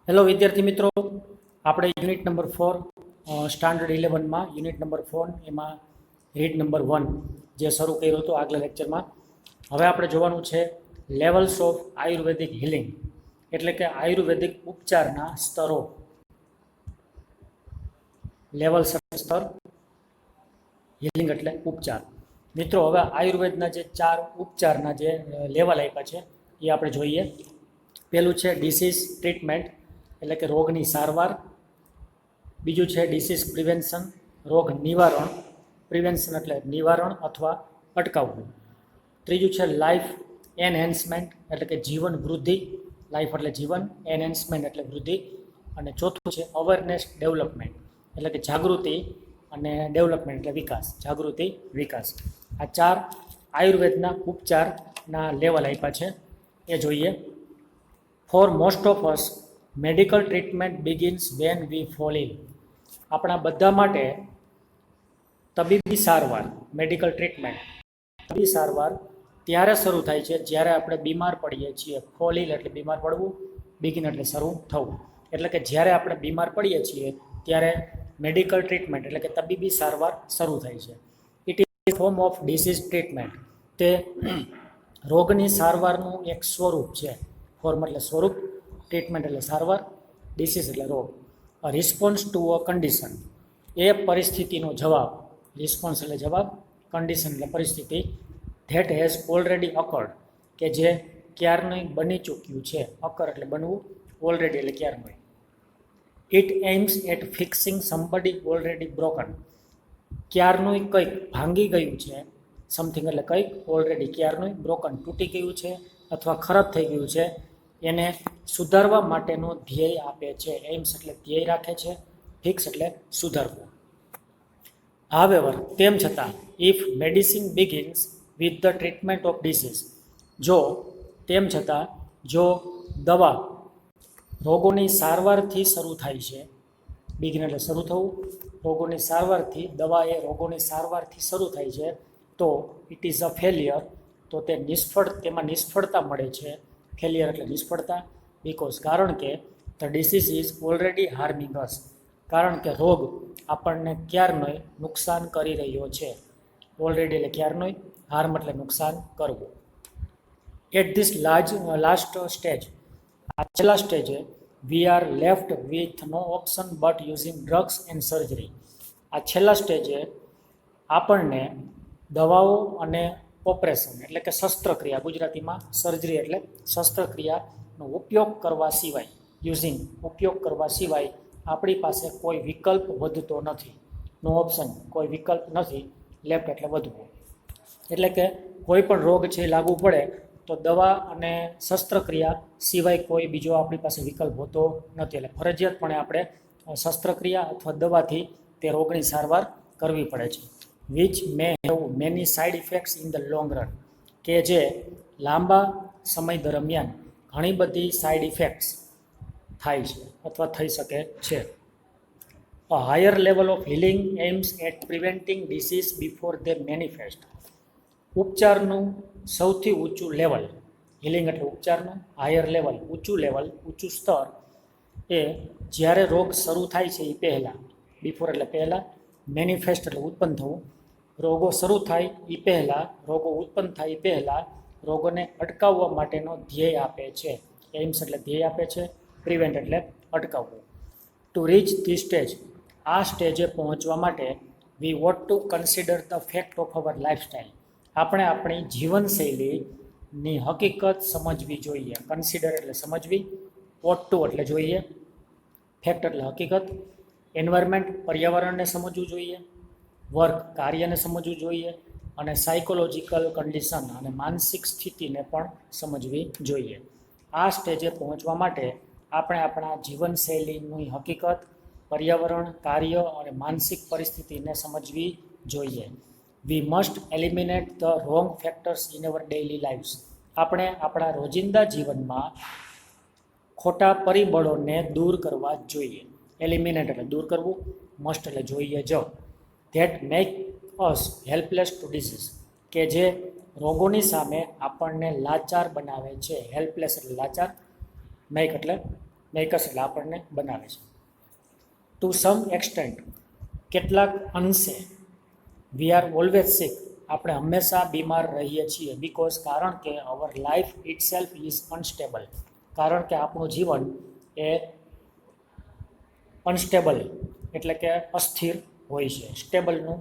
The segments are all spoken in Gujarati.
હેલો વિદ્યાર્થી મિત્રો, આપણે યુનિટ નંબર 4 સ્ટાન્ડર્ડ 11માં યુનિટ નંબર 4 એમાં રીડ નંબર 1 જે શરૂ કર્યું હતું આગલા લેક્ચરમાં. હવે આપણે જોવાનું છે લેવલ્સ ઓફ આયુર્વેદિક હિલિંગ, એટલે કે આયુર્વેદિક ઉપચારના સ્તરો. લેવલ્સ એટલે સ્તર, હિલિંગ એટલે ઉપચાર. મિત્રો, હવે આયુર્વેદના જે 4 ઉપચારના જે લેવલ આપ્યા છે એ આપણે જોઈએ. પહેલું છે ડિસીઝ ટ્રીટમેન્ટ, એટલે કે રોગની સારવાર. બીજું છે ડિસીઝ પ્રિવેન્શન, રોગ નિવારણ. પ્રિવેન્શન એટલે નિવારણ અથવા અટકાવવું. ત્રીજું છે લાઈફ એનહેન્સમેન્ટ, એટલે કે જીવન વૃદ્ધિ. લાઈફ એટલે જીવન, એનહેન્સમેન્ટ એટલે વૃદ્ધિ. અને ચોથું છે અવેરનેસ ડેવલપમેન્ટ, એટલે કે જાગૃતિ અને ડેવલપમેન્ટ એટલે વિકાસ. જાગૃતિ, વિકાસ. આ 4 આયુર્વેદના ઉપચારના લેવલ આપ્યા છે એ જોઈએ. For most of us medical treatment begins when we fall ill. આપણા બધા માટે તબીબી સારવાર, મેડિકલ ટ્રીટમેન્ટ, તબીબી સારવાર ત્યારે શરૂ થાય છે જ્યારે આપણે બીમાર પડીએ છીએ. ફોલ ઇલ એટલે બીમાર પડવું, બિગિન એટલે શરૂ થવું. એટલે કે જ્યારે આપણે બીમાર પડીએ છીએ ત્યારે મેડિકલ ટ્રીટમેન્ટ એટલે કે તબીબી સારવાર શરૂ થાય છે. It is form of disease treatment, તે રોગની સારવારનું એક સ્વરૂપ છે. ફોર્મ એટલે સ્વરૂપ, ટ્રીટમેન્ટ એટલે સારવાર, ડિસીઝ એટલે રોગ. રિસ્પોન્સ ટુ અ કન્ડિશન, એ પરિસ્થિતિનો જવાબ. રિસ્પોન્સ એટલે જવાબ, કન્ડિશન એટલે પરિસ્થિતિ. ધેટ હેઝ ઓલરેડી અકર્ડ, કે જે ક્યારનું બની ચૂક્યું છે. અકર એટલે બનવું, ઓલરેડી એટલે ક્યારનું. It aims at fixing somebody already broken, ક્યારનું કંઈક ભાંગી ગયું છે. સમથિંગ એટલે કંઈક, ઓલરેડી ક્યારનું, બ્રોકન તૂટી ગયું છે અથવા ખરાબ થઈ ગયું છે, એને સુધારવા માટેનો ધ્યેય આપે છે. એમ્સ એટલે ધ્યેય રાખે છે, ફિક્સ એટલે સુધારવું. હાવેવર, તેમ છતાં, if medicine begins with the treatment of disease, જો તેમ છતાં જો દવા રોગોની સારવારથી શરૂ થાય છે. બિગિન એટલે શરૂ થવું, રોગોની સારવારથી, દવા એ રોગોની સારવારથી શરૂ થાય છે, તો ઇટ ઇઝ અ ફેલિયર, તો તે તેમાં નિષ્ફળતા મળે છે. ફેલિયર એટલે નિષ્ફળતા. બિકોઝ, કારણ કે ધ ડિસીઝ ઇઝ ઓલરેડી હાર્મિંગ અસ, કારણ કે રોગ આપણને ક્યારનોય નુકસાન કરી રહ્યો છે. ઓલરેડી એટલે ક્યારનોય, હાર્મ એટલે નુકસાન કરવું. એટ ધીસ લાસ્ટ સ્ટેજ, આ છેલ્લા સ્ટેજે, we are left with no option but using drugs and surgery. આ છેલ્લા સ્ટેજે આપણને દવાઓ અને ઓપરેશન એટલે કે શસ્ત્રક્રિયા, ગુજરાતીમાં સર્જરી એટલે શસ્ત્રક્રિયાનો ઉપયોગ કરવા સિવાય, યુઝિંગ ઉપયોગ કરવા સિવાય આપણી પાસે કોઈ વિકલ્પ વધતો નથી. નો ઓપ્શન, કોઈ વિકલ્પ નથી. લેફ્ટ એટલે વધવું. એટલે કે કોઈ પણ રોગ છે લાગુ પડે તો દવા અને શસ્ત્રક્રિયા સિવાય કોઈ બીજો આપણી પાસે વિકલ્પ હોતો નથી. એટલે ફરજિયાતપણે આપણે શસ્ત્રક્રિયા અથવા દવાથી તે રોગની સારવાર કરવી પડે છે. Which may have many side effects in the long run, કે જે લાંબા સમય દરમિયાન ઘણી બધી સાઇડ ઇફેક્ટ્સ થાય છે અથવા થઈ શકે છે. A higher level of healing aims at preventing disease before they manifest. ઉપચારનું સૌથી ઊંચું લેવલ, હિલિંગ એટલે ઉપચારનું હાયર લેવલ, ઊંચું લેવલ, ઊંચું સ્તર, એ જ્યારે રોગ શરૂ થાય છે એ પહેલાં, બિફોર એટલે પહેલાં, મેનિફેસ્ટ એટલે ઉત્પન્ન થવું, રોગો શરૂ થાય એ પહેલાં, રોગો ઉત્પન્ન થાય એ પહેલાં રોગોને અટકાવવા માટેનો ધ્યેય આપે છે. એમ્સ એટલે ધ્યેય આપે છે, પ્રિવેન્ટ એટલે અટકાવવું. ટુ રીચ ધી સ્ટેજ, આ સ્ટેજે પહોંચવા માટે, we what to consider the fact of our lifestyle, આપણે આપણી જીવનશૈલીની હકીકત સમજવી જોઈએ. કન્સિડર એટલે સમજવી, વોટ ટુ એટલે જોઈએ, ફેક્ટ એટલે હકીકત, એન્વાયરમેન્ટ પર્યાવરણને સમજવું જોઈએ, વર્ક કાર્યને સમજવું જોઈએ, અને સાયકોલોજીકલ કન્ડિશન અને માનસિક સ્થિતિને પણ સમજવી જોઈએ. આ સ્ટેજે પહોંચવા માટે આપણે આપણા જીવનશૈલીની હકીકત, પર્યાવરણ, કાર્ય અને માનસિક પરિસ્થિતિને સમજવી જોઈએ. We must eliminate the wrong factors in our daily lifes, આપણે આપણા રોજિંદા જીવનમાં ખોટા પરિબળોને દૂર કરવા જોઈએ. એલિમિનેટ એટલે દૂર કરવું, મસ્ટ એટલે જોઈએ જ. That make us helpless to disease, કે જે રોગોની સામે આપણને લાચાર બનાવે છે. હેલ્પલેસ એટલે લાચાર, મેક એટલે મેકર્સ એટલે આપણને બનાવે છે. ટુ સમ એક્સટેન્ટ, કેટલાક અંશે, વી આર ઓલવેઝ સિક, આપણે હંમેશા બીમાર રહીએ છીએ. બીકોઝ, કારણ કે our life it self is unstable, કારણ કે આપણું જીવન એ અનસ્ટેબલ એટલે કે અસ્થિર હોય છે. સ્ટેબલનું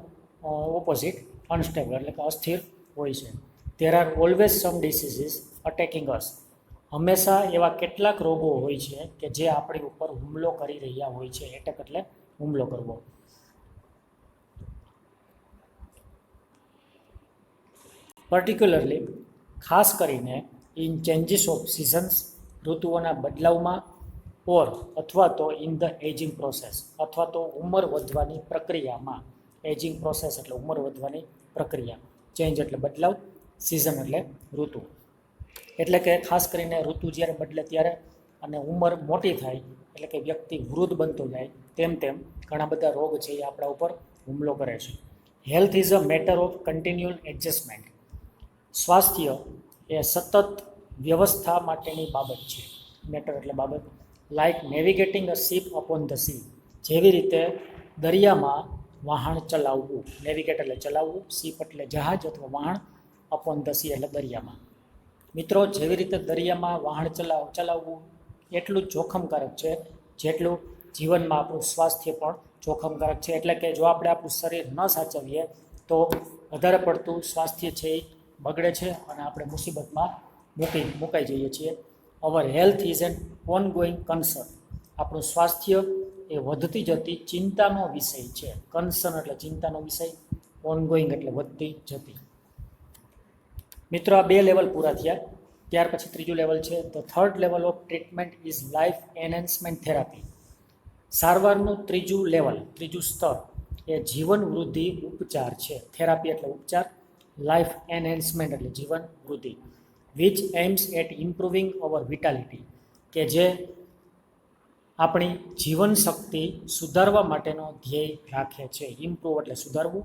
ઓપોઝિટ અનસ્ટેબલ એટલે કે અસ્થિર હોય છે. There are always some diseases attacking us, હંમેશા એવા કેટલાક રોગો હોય છે કે જે આપણી ઉપર હુમલો કરી રહ્યા હોય છે. એટેક એટલે હુમલો કરવો. પર્ટિક્યુલરલી, ખાસ કરીને ઇન ચેન્જીસ ઓફ સિઝન્સ, ઋતુઓના બદલાવમાં, ઓર અથવા તો ઇન ધ એજિંગ પ્રોસેસ, અથવા તો ઉંમર વધવાની પ્રક્રિયામાં. એજિંગ પ્રોસેસ એટલે ઉંમર વધવાની પ્રક્રિયા. ચેન્જ એટલે બદલાવ, સિઝન એટલે ઋતુ. એટલે કે ખાસ કરીને ઋતુ જ્યારે બદલે ત્યારે અને ઉંમર મોટી થાય એટલે કે વ્યક્તિ વૃદ્ધ બનતો જાય તેમ તેમ ઘણા બધા રોગ છે એ આપણા ઉપર હુમલો કરે છે. Health is a matter of કન્ટિન્યુઅલ adjustment, સ્વાસ્થ્ય એ સતત વ્યવસ્થા માટેની બાબત છે. મેટર એટલે બાબત. Like navigating a ship upon the sea, જેવી રીતે દરિયામાં વહાણ ચલાવવું. નેવિગેટ એટલે ચલાવવું, શિપ એટલે જહાજ અથવા વહાણ, અપોન ધ સી એટલે દરિયામાં. મિત્રો, જેવી રીતે દરિયામાં વહાણ ચલાવવું એટલું જ જોખમકારક છે જેટલું જીવનમાં આપણું સ્વાસ્થ્ય પણ જોખમકારક છે. એટલે કે જો આપણે આપણું શરીર ન સાચવીએ તો વધારે પડતું સ્વાસ્થ્ય છે એ બગડે છે અને આપણે મુસીબતમાં મુકાઈ જઈએ છીએ. અવર health is an on going concern, આપણું સ્વાસ્થ્ય એ વધતી જતી ચિંતાનો વિષય છે. કન્સર્ન એટલે ચિંતાનો વિષય, ઓન ગોઈંગ એટલે વધતી જતી. મિત્રો, આ 2 લેવલ પૂરા થયા. ત્યાર પછી ત્રીજું લેવલ છે. The third level of treatment is life enhancement therapy. સારવારનું ત્રીજું સ્તર એ જીવન વૃદ્ધિ ઉપચાર છે. થેરાપી એટલે ઉપચાર, લાઈફ એનહેન્સમેન્ટ એટલે જીવન વૃદ્ધિ. વિચ એમ્સ એટ ઇમ્પ્રુવિંગ અવર વિટાલિટી, કે જે આપણી જીવન શક્તિ સુધારવા માટેનો ધ્યેય રાખે છે. ઇમ્પ્રૂવ એટલે સુધારવું,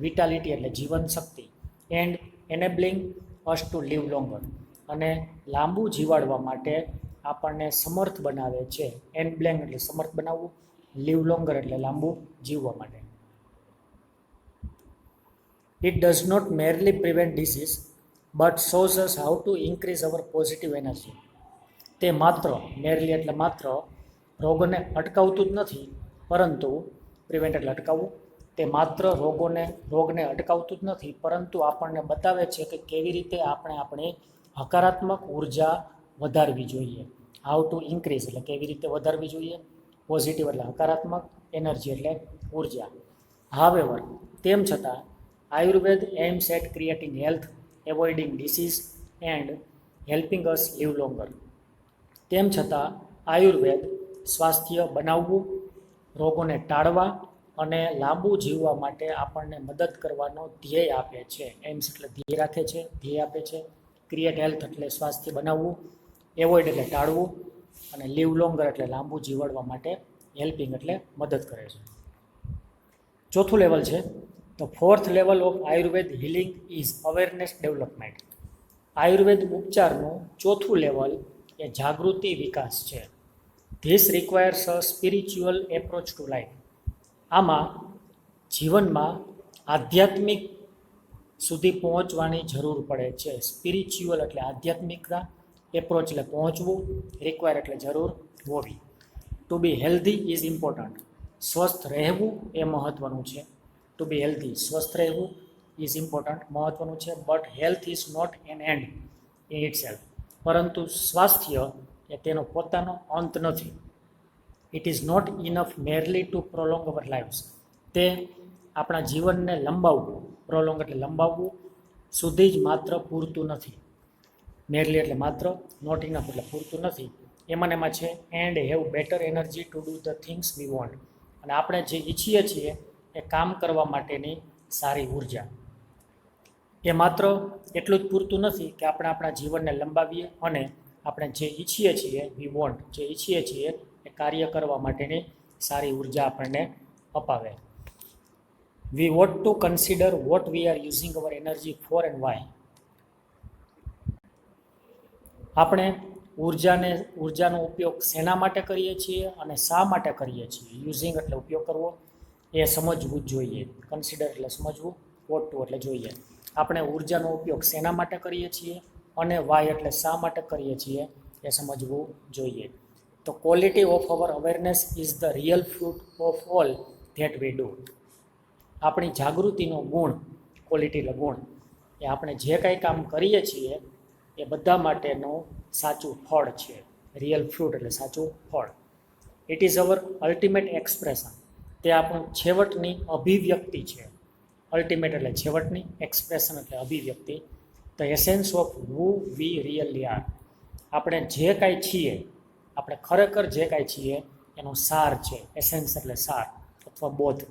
વિટાલિટી એટલે જીવન શક્તિ, and enabling us to live longer, અને લાંબુ જીવાડવા માટે આપણને સમર્થ બનાવે છે. એનબ્લેંગ એટલે સમર્થ બનાવવું, લીવ લોંગર એટલે લાંબુ જીવવા માટે. It does not merely prevent disease but shows us how to increase our positive energy. તે માત્ર, મેરલી એટલે માત્ર, રોગને અટકાવતું જ નથી, પરંતુ પ્રિવેન્ટ એટલે અટકાવવું, તે માત્ર રોગને અટકાવતું જ નથી, પરંતુ આપણને બતાવે છે કે કેવી રીતે આપણે આપણી હકારાત્મક ઉર્જા વધારવી જોઈએ. હાઉ ટુ ઇન્ક્રીઝ એટલે કેવી રીતે વધારવી જોઈએ, પોઝિટિવ એટલે હકારાત્મક, એનર્જી એટલે ઉર્જા. હાવેવર, તેમ છતાં, Ayurveda aims at creating health, avoiding disease and helping us live longer. તેમ છતાં આયુર્વેદ સ્વાસ્થ્ય બનાવવું, રોગોને ટાળવા અને લાંબુ જીવવા માટે આપણને મદદ કરવાનો ધ્યેય આપે છે. એમ્સ એટલે ધ્યેય રાખે છે, ધ્યેય આપે છે. ક્રિએટ હેલ્થ એટલે સ્વાસ્થ્ય બનાવવું, એવોઇડ એટલે ટાળવું, અને લીવ લોંગર એટલે લાંબુ જીવાડવા માટે હેલ્પિંગ એટલે મદદ કરે છે. ચોથું લેવલ છે. The fourth level of Ayurveda healing is awareness development. Ayurveda ઉપચારનું ચોથું લેવલ એ જાગૃતિ વિકાસ છે. This requires a spiritual approach to life. આમાં જીવનમાં આધ્યાત્મિક સુધી પહોંચવાની જરૂર પડે છે. સ્પિરિચ્યુઅલ એટલે આધ્યાત્મિકતા, એપ્રોચ એટલે પહોંચવું, રિક્વાયર એટલે જરૂર હોવી. To be healthy is important, સ્વસ્થ રહેવું એ મહત્ત્વનું છે. ટુ બી હેલ્ધી, સ્વસ્થ રહેવું ઇઝ ઇમ્પોર્ટન્ટ, મહત્ત્વનું છે. But health is not an end in itself, પરંતુ સ્વાસ્થ્ય એ તેનો પોતાનો અંત નથી. It is not enough merely to prolong our lives, તે આપણા જીવનને લંબાવવું, પ્રોલોંગ એટલે લંબાવવું, સુધી જ માત્ર પૂરતું નથી. મેરલી એટલે માત્ર, નોટ ઇનફ એટલે પૂરતું નથી. એમાં છે and have better energy to do the things we want, અને આપણે જે ઈચ્છીએ છીએ એ કામ કરવા માટેની સારી ઉર્જા. એ માત્ર એટલું જ પૂરતું નથી કે આપણે આપણા જીવનને લંબાવીએ અને આપણે જે ઈચ્છીએ છીએ વી વોન્ટ, જે ઈચ્છીએ છીએ એ કાર્ય કરવા માટેની સારી ઉર્જા આપણને અપાવે. We want to consider what we are using our energy for and why. આપણે ઉર્જાનો ઉપયોગ શેના માટે કરીએ છીએ અને શા માટે કરીએ છીએ. યુઝિંગ એટલે ઉપયોગ કરવો, એ સમજવું જ જોઈએ. કન્સિડર એટલે સમજવું, વોટ ટુ એટલે જોઈએ. આપણે ઉર્જાનો ઉપયોગ શેના માટે કરીએ છીએ અને વાય એટલે શા માટે કરીએ છીએ એ સમજવું જોઈએ. તો quality of our awareness is the real fruit of all that we do. આપણી જાગૃતિનો ગુણ, ક્વોલિટી એટલે ગુણ, એ આપણે જે કાંઈ કામ કરીએ છીએ એ બધા માટેનું સાચું ફળ છે. રિયલ ફ્રૂટ એટલે સાચું ફળ. It is hour ultimate expression. તે આપણું છેવટની અભિવ્યક્તિ છે. અલ્ટિમેટ એટલે છેવટની, એક્સપ્રેશન એટલે અભિવ્યક્તિ. The essence of who we really are. આપણે જે કાંઈ છીએ, આપણે ખરેખર જે કાંઈ છીએ એનો સાર છે. એસેન્સ એટલે સાર અથવા બોધ.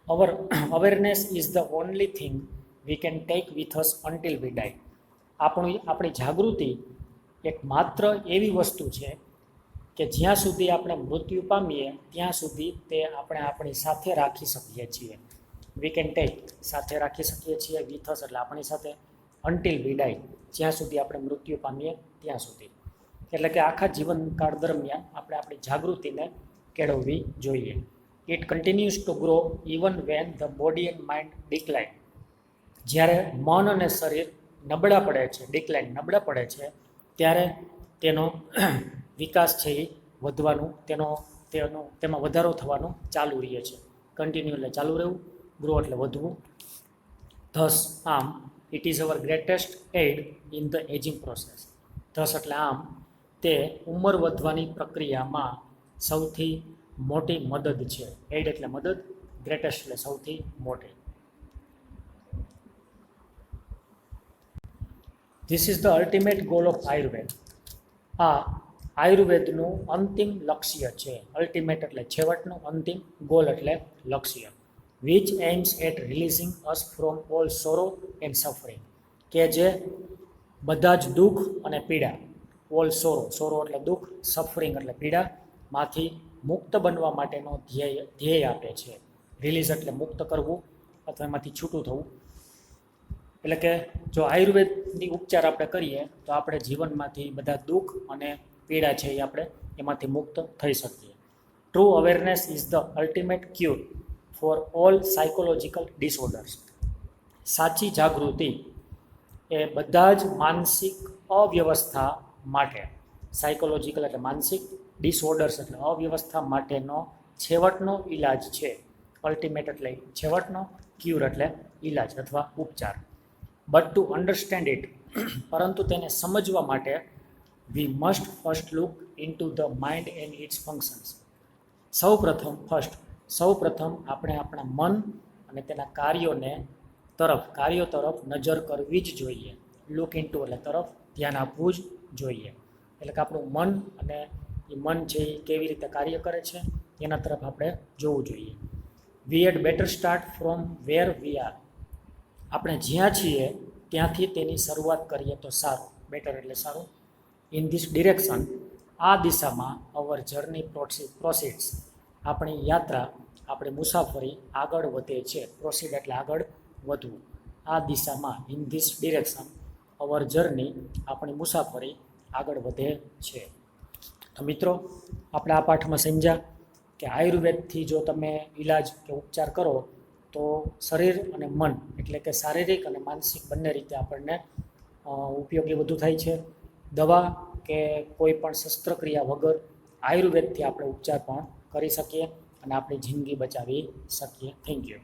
Our awareness is the only thing we can take with us until we die. આપણી જાગૃતિ એક માત્ર એવી વસ્તુ છે કે જ્યાં સુધી આપણે મૃત્યુ પામીએ ત્યાં સુધી તે આપણે આપણી સાથે રાખી શકીએ છીએ. વી કેન ટેક સાથે રાખી શકીએ છીએ, વિથ અસ એટલે આપણી સાથે, અન્ટિલ વી ડાય જ્યાં સુધી આપણે મૃત્યુ પામીએ ત્યાં સુધી. એટલે કે આખા જીવનકાળ દરમિયાન આપણે આપણી જાગૃતિને કેળવવી જોઈએ. It continues two grow even when the body and mind decline. જ્યારે મન અને શરીર નબળા પડે છે, ડિક્લાઇન નબળા પડે છે, ત્યારે તેનો વિકાસ છે એ વધવાનું, તેમાં વધારો થવાનું ચાલુ રહે છે. કન્ટિન્યુ એટલે ચાલુ રહેવું, ગ્રો એટલે વધવું. ધસ આમ it is our greatest aid in the ageing process. Thus એટલે આમ, તે ઉંમર વધવાની પ્રક્રિયામાં સૌથી મોટી મદદ છે. એડ એટલે મદદ, ગ્રેટેસ્ટ એટલે સૌથી મોટી. This is the ultimate goal of Ayurveda. આ આયુર્વેદનું અંતિમ લક્ષ્ય છે. અલ્ટિમેટ એટલે છેવટનું, અંતિમ, ગોલ એટલે લક્ષ્ય. Which aims at releasing us from all sorrow and suffering. કે જે બધા જ દુઃખ અને પીડા, ઓલ સોરો, સોરો એટલે દુઃખ, સફરિંગ એટલે પીડા, માંથી મુક્ત બનવા માટેનો ધ્યેય આપે છે. રિલીઝ એટલે મુક્ત કરવું અથવા એમાંથી છૂટું થવું. એટલે કે જો આયુર્વેદની ઉપચાર આપણે કરીએ તો આપણે જીવનમાંથી બધા દુઃખ અને પીડા છે એ આપણે એમાંથી મુક્ત થઈ શકીએ. True awareness is the ultimate cure for all psychological disorders. સાચી જાગૃતિ એ બધા જ માનસિક અવ્યવસ્થા માટે, સાયકોલોજીકલ એટલે માનસિક, ડિસઓર્ડર્સ એટલે અવ્યવસ્થા માટેનો છેવટનો ઈલાજ છે. અલ્ટિમેટ એટલે છેવટનો, ક્યુર એટલે ઈલાજ અથવા ઉપચાર. બટ ટુ અન્ડરસ્ટેન્ડ ઇટ, પરંતુ તેને સમજવા માટે we must first look into the mind and its functions. સૌ પ્રથમ આપણે આપણા મન અને તેના કાર્યો તરફ નજર કરવી જ જોઈએ. લુક ઇન ટુ એટલે તરફ, ધ્યાન આપવું જ જોઈએ. એટલે કે આપણું મન અને એ મન છે એ કેવી રીતે કાર્ય કરે છે એના તરફ આપણે જોવું જોઈએ. We had better start from where we are. આપણે જ્યાં છીએ ત્યાંથી તેની શરૂઆત કરીએ તો સારું. બેટર એટલે સારું. ઇન ધીસ ડિરેક્શન, આ દિશામાં અવર જર્ની પ્રોસીડ્સ. આપણી યાત્રા, આપણી મુસાફરી આગળ વધે છે. પ્રોસીડ એટલે આગળ વધવું. આ દિશામાં, in this direction, our journey, આપણી મુસાફરી આગળ વધે છે. તો મિત્રો, આપણે આ પાઠમાં સમજ્યા કે આયુર્વેદથી જો તમે ઈલાજ કે ઉપચાર કરો તો શરીર અને મન એટલે કે શારીરિક અને માનસિક બંને રીતે આપણને ઉપયોગી વધુ થાય છે. દવા કે કોઈ પણ શસ્ત્રક્રિયા વગર આયુર્વેદથી આપણે ઉપચાર પણ કરી શકીએ અને આપણી જિંદગી બચાવી શકીએ. Thank you.